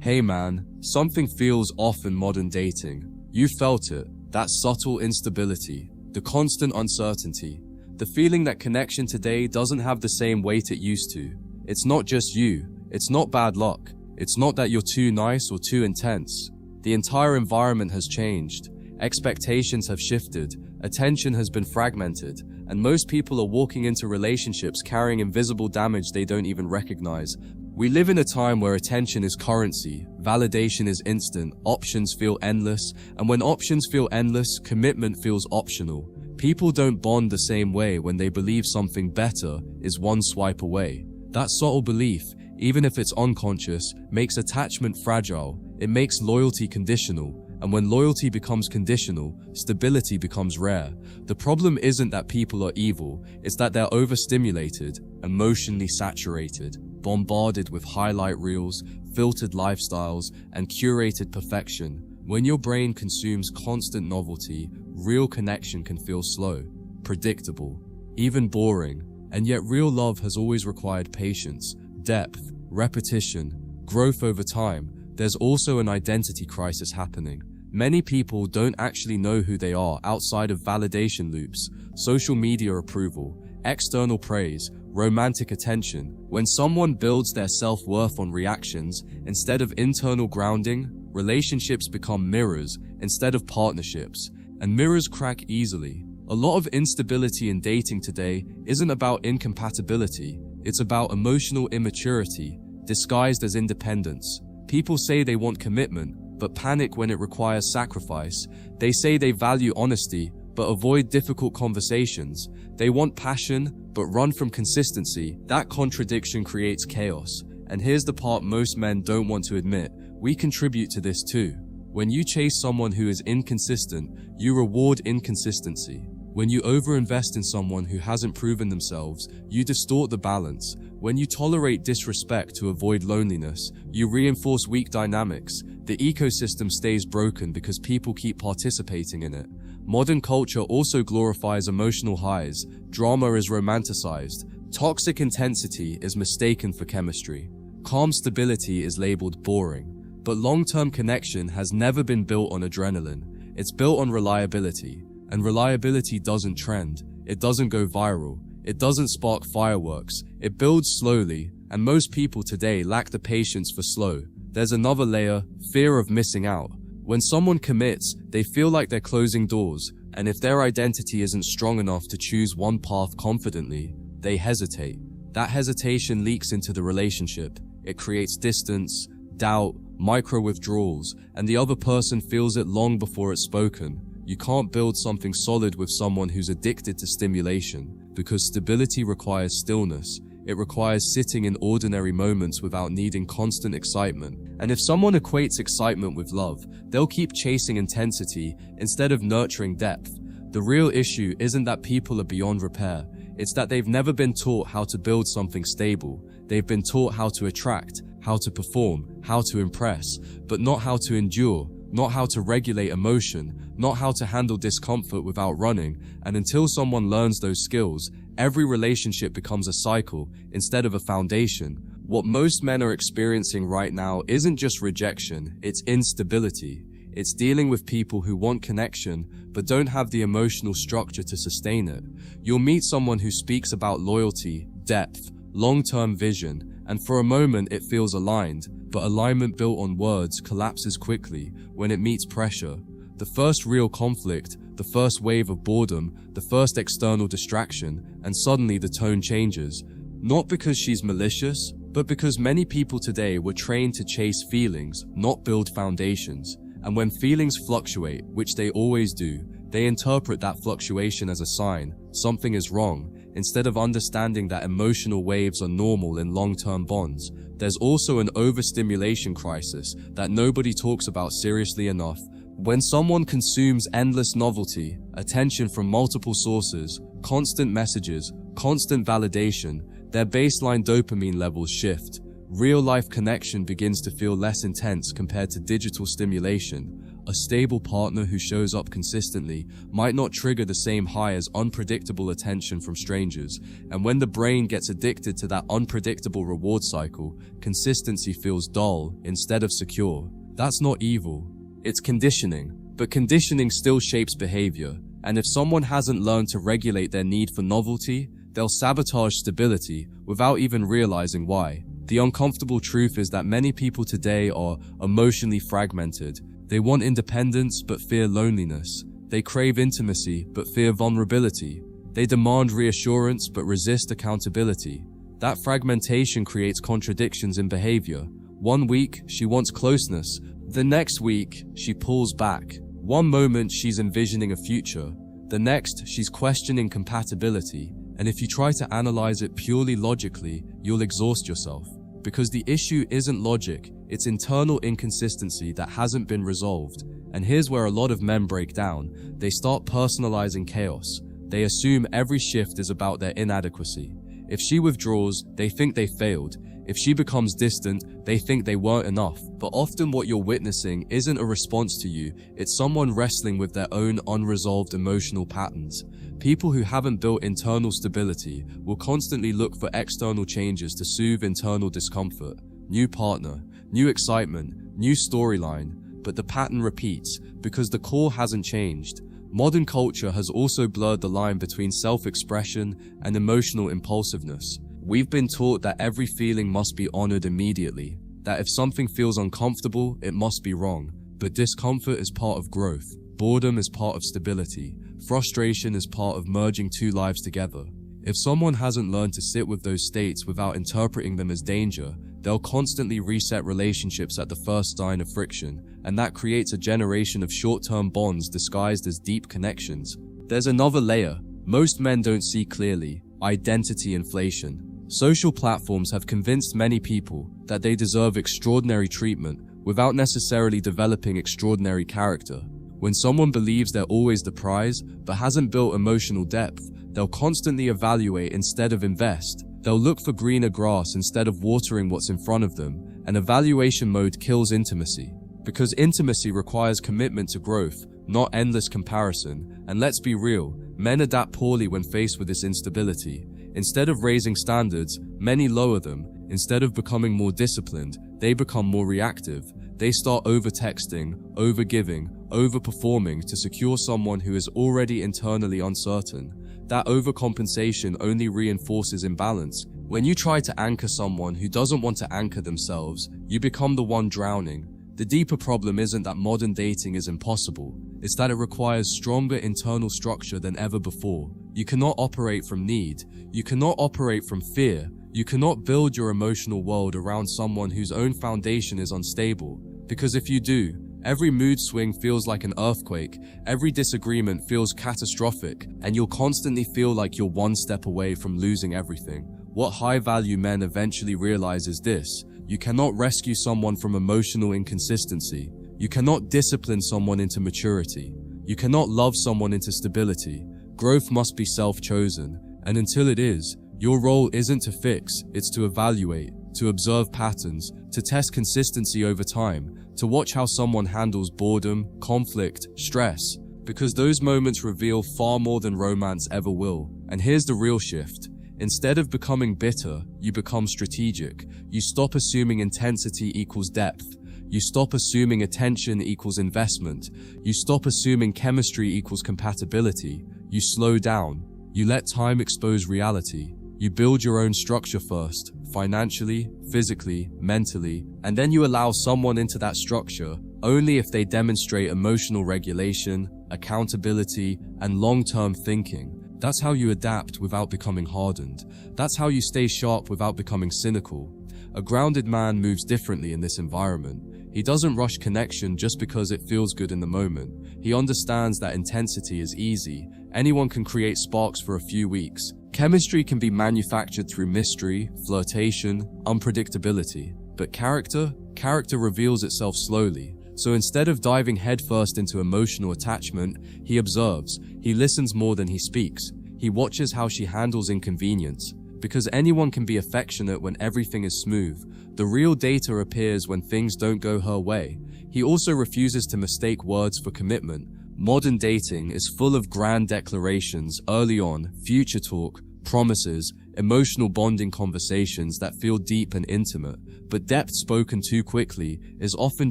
Hey man, something feels off in modern dating. You felt it, that subtle instability, the constant uncertainty, the feeling that connection today doesn't have the same weight it used to. It's not just you, it's not bad luck, it's not that you're too nice or too intense. The entire environment has changed, expectations have shifted, attention has been fragmented, and most people are walking into relationships carrying invisible damage they don't even recognize. We live in a time where attention is currency, validation is instant, options feel endless, and when options feel endless, commitment feels optional. People don't bond the same way when they believe something better is one swipe away. That subtle belief, even if it's unconscious, makes attachment fragile. It makes loyalty conditional. And when loyalty becomes conditional, stability becomes rare. The problem isn't that people are evil, it's that they're overstimulated, emotionally saturated, bombarded with highlight reels, filtered lifestyles, and curated perfection. When your brain consumes constant novelty, real connection can feel slow, predictable, even boring. And yet real love has always required patience, depth, repetition, growth over time. There's also an identity crisis happening. Many people don't actually know who they are outside of validation loops, social media approval, external praise, romantic attention. When someone builds their self-worth on reactions instead of internal grounding, relationships become mirrors instead of partnerships, and mirrors crack easily. A lot of instability in dating today isn't about incompatibility, it's about emotional immaturity, disguised as independence. People say they want commitment, but panic when it requires sacrifice. They say they value honesty, but avoid difficult conversations. They want passion, but run from consistency. That contradiction creates chaos. And here's the part most men don't want to admit. We contribute to this too. When you chase someone who is inconsistent, you reward inconsistency. When you overinvest in someone who hasn't proven themselves, you distort the balance. When you tolerate disrespect to avoid loneliness, you reinforce weak dynamics. The ecosystem stays broken because people keep participating in it. Modern culture also glorifies emotional highs. Drama is romanticized. Toxic intensity is mistaken for chemistry. Calm stability is labeled boring. But long-term connection has never been built on adrenaline. It's built on reliability. And reliability doesn't trend. It doesn't go viral. It doesn't spark fireworks. It builds slowly, and most people today lack the patience for slow. There's another layer, fear of missing out. When someone commits, they feel like they're closing doors, and if their identity isn't strong enough to choose one path confidently, they hesitate. That hesitation leaks into the relationship. It creates distance, doubt, micro-withdrawals, and the other person feels it long before it's spoken. You can't build something solid with someone who's addicted to stimulation, because stability requires stillness. It requires sitting in ordinary moments without needing constant excitement. And if someone equates excitement with love, they'll keep chasing intensity instead of nurturing depth. The real issue isn't that people are beyond repair. It's that they've never been taught how to build something stable. They've been taught how to attract, how to perform, how to impress, but not how to endure, not how to regulate emotion, not how to handle discomfort without running. And until someone learns those skills, every relationship becomes a cycle instead of a foundation. What most men are experiencing right now isn't just rejection, it's instability. It's dealing with people who want connection, but don't have the emotional structure to sustain it. You'll meet someone who speaks about loyalty, depth, long-term vision, and for a moment it feels aligned, but alignment built on words collapses quickly when it meets pressure. The first real conflict, the first wave of boredom, the first external distraction, and suddenly the tone changes. Not because she's malicious, but because many people today were trained to chase feelings, not build foundations. And when feelings fluctuate, which they always do, they interpret that fluctuation as a sign something is wrong, instead of understanding that emotional waves are normal in long-term bonds. There's also an overstimulation crisis that nobody talks about seriously enough. When someone consumes endless novelty, attention from multiple sources, constant messages, constant validation, their baseline dopamine levels shift. Real-life connection begins to feel less intense compared to digital stimulation. A stable partner who shows up consistently might not trigger the same high as unpredictable attention from strangers, and when the brain gets addicted to that unpredictable reward cycle, consistency feels dull instead of secure. That's not evil, it's conditioning, but conditioning still shapes behavior, and if someone hasn't learned to regulate their need for novelty, they'll sabotage stability without even realizing why. The uncomfortable truth is that many people today are emotionally fragmented. They want independence but fear loneliness. They crave intimacy but fear vulnerability. They demand reassurance but resist accountability. That fragmentation creates contradictions in behavior. One week, she wants closeness. The next week, she pulls back. One moment, she's envisioning a future. The next, she's questioning compatibility. And if you try to analyze it purely logically, you'll exhaust yourself. Because the issue isn't logic, it's internal inconsistency that hasn't been resolved. And here's where a lot of men break down. They start personalizing chaos. They assume every shift is about their inadequacy. If she withdraws, they think they failed. If she becomes distant, they think they weren't enough. But often what you're witnessing isn't a response to you, it's someone wrestling with their own unresolved emotional patterns. People who haven't built internal stability will constantly look for external changes to soothe internal discomfort. New partner, new excitement, new storyline, but the pattern repeats because the core hasn't changed. Modern culture has also blurred the line between self-expression and emotional impulsiveness. We've been taught that every feeling must be honored immediately, that if something feels uncomfortable, it must be wrong. But discomfort is part of growth. Boredom is part of stability. Frustration is part of merging two lives together. If someone hasn't learned to sit with those states without interpreting them as danger, they'll constantly reset relationships at the first sign of friction, and that creates a generation of short-term bonds disguised as deep connections. There's another layer most men don't see clearly: identity inflation. Social platforms have convinced many people that they deserve extraordinary treatment without necessarily developing extraordinary character. When someone believes they're always the prize but hasn't built emotional depth, they'll constantly evaluate instead of invest. They'll look for greener grass instead of watering what's in front of them, and evaluation mode kills intimacy. Because intimacy requires commitment to growth, not endless comparison. And let's be real, men adapt poorly when faced with this instability. Instead of raising standards, many lower them. Instead of becoming more disciplined, they become more reactive. They start over-texting, over-giving, over-performing to secure someone who is already internally uncertain. That overcompensation only reinforces imbalance. When you try to anchor someone who doesn't want to anchor themselves, you become the one drowning. The deeper problem isn't that modern dating is impossible. It's that it requires stronger internal structure than ever before. You cannot operate from need. You cannot operate from fear. You cannot build your emotional world around someone whose own foundation is unstable. Because if you do, every mood swing feels like an earthquake, every disagreement feels catastrophic, and you'll constantly feel like you're one step away from losing everything. What high-value men eventually realize is this: you cannot rescue someone from emotional inconsistency. You cannot discipline someone into maturity. You cannot love someone into stability. Growth must be self-chosen, and until it is, your role isn't to fix, it's to evaluate, to observe patterns, to test consistency over time, to watch how someone handles boredom, conflict, stress, because those moments reveal far more than romance ever will. And here's the real shift. Instead of becoming bitter, you become strategic. You stop assuming intensity equals depth. You stop assuming attention equals investment. You stop assuming chemistry equals compatibility. You slow down. You let time expose reality. You build your own structure first, financially, physically, mentally, and then you allow someone into that structure only if they demonstrate emotional regulation, accountability, and long-term thinking. That's how you adapt without becoming hardened. That's how you stay sharp without becoming cynical. A grounded man moves differently in this environment. He doesn't rush connection just because it feels good in the moment. He understands that intensity is easy. Anyone can create sparks for a few weeks. Chemistry can be manufactured through mystery, flirtation, unpredictability. But character reveals itself slowly. So instead of diving headfirst into emotional attachment, he observes. He listens more than he speaks. He watches how she handles inconvenience. Because anyone can be affectionate when everything is smooth, The real data appears when things don't go her way. He also refuses to mistake words for commitment. Modern dating is full of grand declarations early on, future talk, promises, emotional bonding conversations that feel deep and intimate, but depth spoken too quickly is often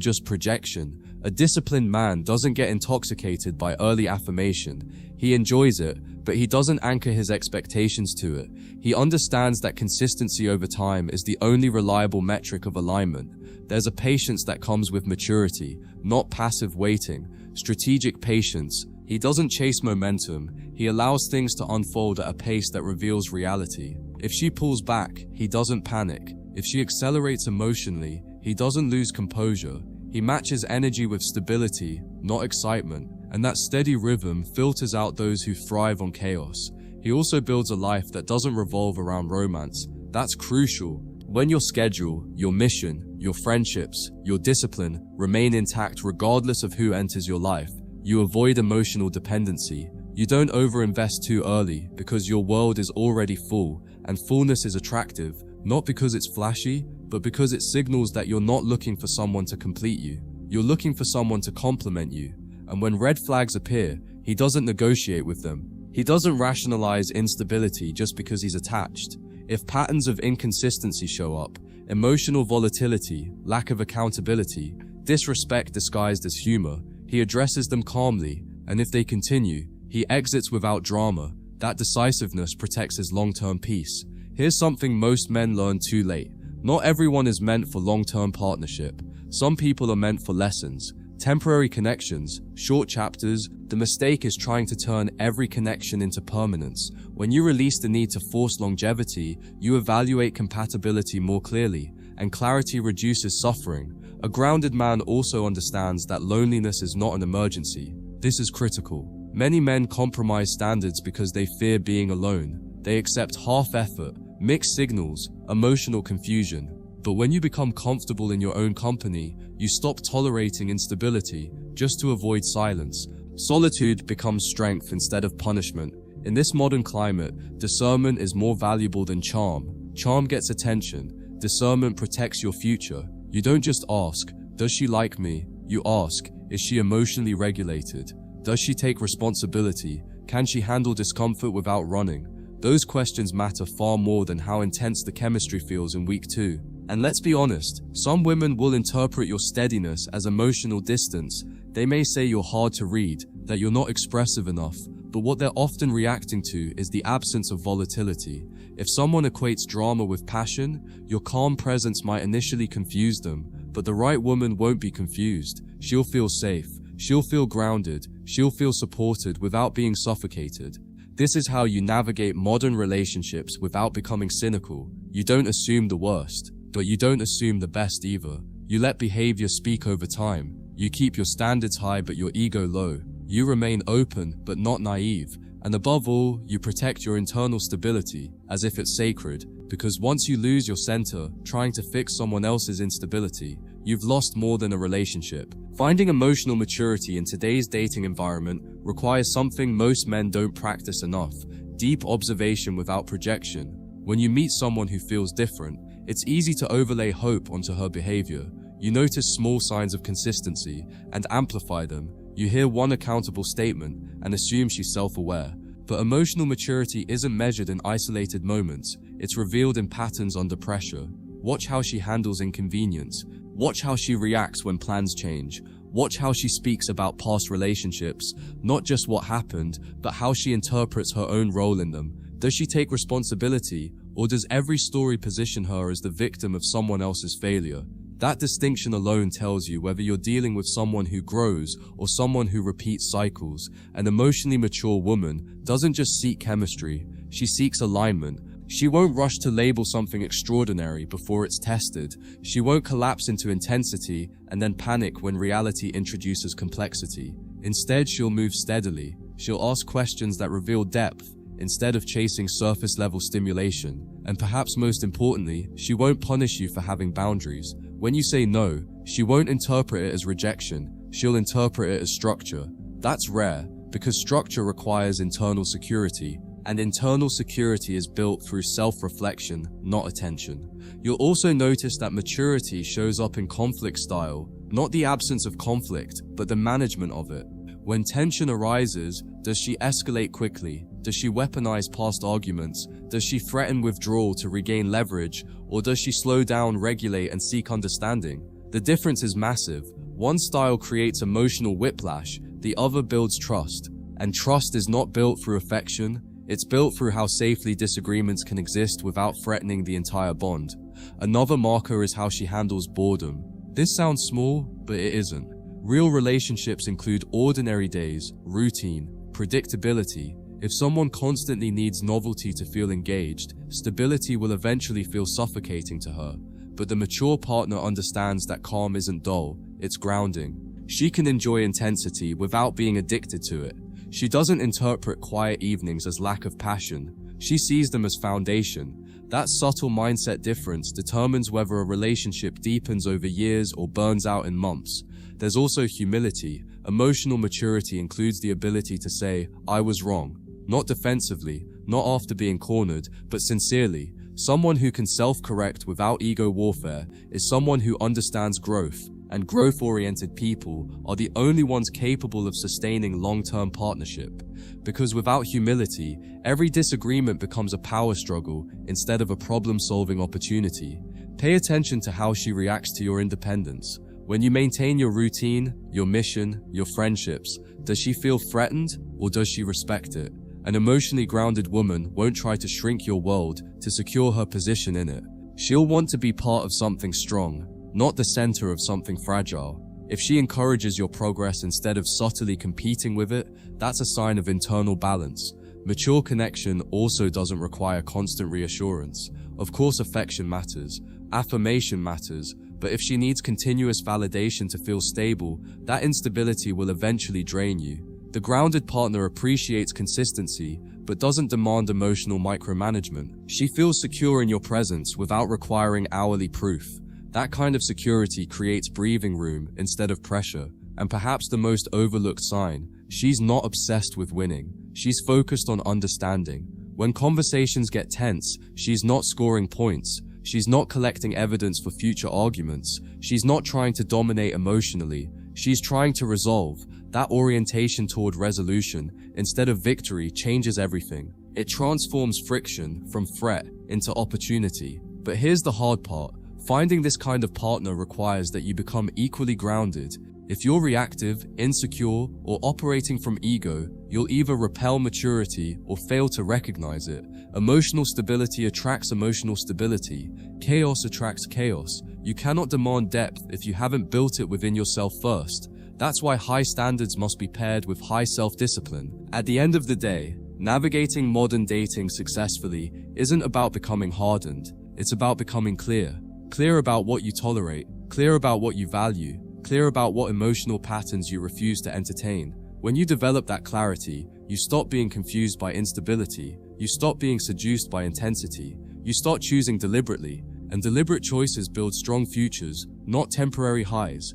just projection. A disciplined man doesn't get intoxicated by early affirmation. He enjoys it, but he doesn't anchor his expectations to it. He understands that consistency over time is the only reliable metric of alignment. There's a patience that comes with maturity, not passive waiting. Strategic patience. He doesn't chase momentum, he allows things to unfold at a pace that reveals reality. If she pulls back, he doesn't panic. If she accelerates emotionally, he doesn't lose composure. He matches energy with stability, not excitement, and that steady rhythm filters out those who thrive on chaos. He also builds a life that doesn't revolve around romance. That's crucial. When your schedule, your mission, your friendships, your discipline remain intact regardless of who enters your life, you avoid emotional dependency. You don't overinvest too early because your world is already full, and fullness is attractive, not because it's flashy, but because it signals that you're not looking for someone to complete you. You're looking for someone to complement you. And when red flags appear, he doesn't negotiate with them. He doesn't rationalize instability just because he's attached. If patterns of inconsistency show up, emotional volatility, lack of accountability, disrespect disguised as humor, he addresses them calmly, and if they continue, he exits without drama. That decisiveness protects his long-term peace. Here's something most men learn too late. Not everyone is meant for long-term partnership. Some people are meant for lessons, temporary connections, short chapters. The mistake is trying to turn every connection into permanence. When you release the need to force longevity, you evaluate compatibility more clearly, and clarity reduces suffering. A grounded man also understands that loneliness is not an emergency. This is critical. Many men compromise standards because they fear being alone. They accept half effort, mixed signals, emotional confusion. But when you become comfortable in your own company, you stop tolerating instability just to avoid silence. Solitude becomes strength instead of punishment. In this modern climate, discernment is more valuable than charm. Charm gets attention. Discernment protects your future. You don't just ask, does she like me? You ask, is she emotionally regulated? Does she take responsibility? Can she handle discomfort without running? Those questions matter far more than how intense the chemistry feels in week 2. And let's be honest, some women will interpret your steadiness as emotional distance. They may say you're hard to read, that you're not expressive enough, but what they're often reacting to is the absence of volatility. If someone equates drama with passion, your calm presence might initially confuse them, but the right woman won't be confused. She'll feel safe, she'll feel grounded, she'll feel supported without being suffocated. This is how you navigate modern relationships without becoming cynical. You don't assume the worst, but you don't assume the best either. You let behavior speak over time. You keep your standards high but your ego low. You remain open but not naive. And above all, you protect your internal stability as if it's sacred, because once you lose your center trying to fix someone else's instability, you've lost more than a relationship. Finding emotional maturity in today's dating environment requires something most men don't practice enough: deep observation without projection. When you meet someone who feels different, it's easy to overlay hope onto her behavior. You notice small signs of consistency and amplify them. You hear one accountable statement and assume she's self-aware. But emotional maturity isn't measured in isolated moments. It's revealed in patterns under pressure. Watch how she handles inconvenience. Watch how she reacts when plans change. Watch how she speaks about past relationships, not just what happened, but how she interprets her own role in them. Does she take responsibility, or does every story position her as the victim of someone else's failure? That distinction alone tells you whether you're dealing with someone who grows or someone who repeats cycles. An emotionally mature woman doesn't just seek chemistry, she seeks alignment. She won't rush to label something extraordinary before it's tested. She won't collapse into intensity and then panic when reality introduces complexity. Instead, she'll move steadily. She'll ask questions that reveal depth instead of chasing surface-level stimulation. And perhaps most importantly, she won't punish you for having boundaries. When you say no, she won't interpret it as rejection. She'll interpret it as structure. That's rare, because structure requires internal security, and internal security is built through self-reflection, not attention. You'll also notice that maturity shows up in conflict style, not the absence of conflict, but the management of it. When tension arises, does she escalate quickly? Does she weaponize past arguments? Does she threaten withdrawal to regain leverage? Or does she slow down, regulate, and seek understanding? The difference is massive. One style creates emotional whiplash, the other builds trust. And trust is not built through affection, it's built through how safely disagreements can exist without threatening the entire bond. Another marker is how she handles boredom. This sounds small, but it isn't. Real relationships include ordinary days, routine, predictability. If someone constantly needs novelty to feel engaged, stability will eventually feel suffocating to her. But the mature partner understands that calm isn't dull, it's grounding. She can enjoy intensity without being addicted to it. She doesn't interpret quiet evenings as lack of passion. She sees them as foundation. That subtle mindset difference determines whether a relationship deepens over years or burns out in months. There's also humility. Emotional maturity includes the ability to say, "I was wrong." Not defensively, not after being cornered, but sincerely. Someone who can self-correct without ego warfare is someone who understands growth, and growth-oriented people are the only ones capable of sustaining long-term partnership. Because without humility, every disagreement becomes a power struggle instead of a problem-solving opportunity. Pay attention to how she reacts to your independence. When you maintain your routine, your mission, your friendships, does she feel threatened or does she respect it? An emotionally grounded woman won't try to shrink your world to secure her position in it. She'll want to be part of something strong, not the center of something fragile. If she encourages your progress instead of subtly competing with it, that's a sign of internal balance. Mature connection also doesn't require constant reassurance. Of course, affection matters, affirmation matters, but if she needs continuous validation to feel stable, that instability will eventually drain you. The grounded partner appreciates consistency, but doesn't demand emotional micromanagement. She feels secure in your presence without requiring hourly proof. That kind of security creates breathing room instead of pressure. And perhaps the most overlooked sign, she's not obsessed with winning. She's focused on understanding. When conversations get tense, she's not scoring points. She's not collecting evidence for future arguments. She's not trying to dominate emotionally. She's trying to resolve. That orientation toward resolution, instead of victory, changes everything. It transforms friction from threat into opportunity. But here's the hard part. Finding this kind of partner requires that you become equally grounded. If you're reactive, insecure, or operating from ego, you'll either repel maturity or fail to recognize it. Emotional stability attracts emotional stability. Chaos attracts chaos. You cannot demand depth if you haven't built it within yourself first. That's why high standards must be paired with high self-discipline. At the end of the day, navigating modern dating successfully isn't about becoming hardened. It's about becoming clear. Clear about what you tolerate, clear about what you value, clear about what emotional patterns you refuse to entertain. When you develop that clarity, you stop being confused by instability, you stop being seduced by intensity, you start choosing deliberately, and deliberate choices build strong futures, not temporary highs.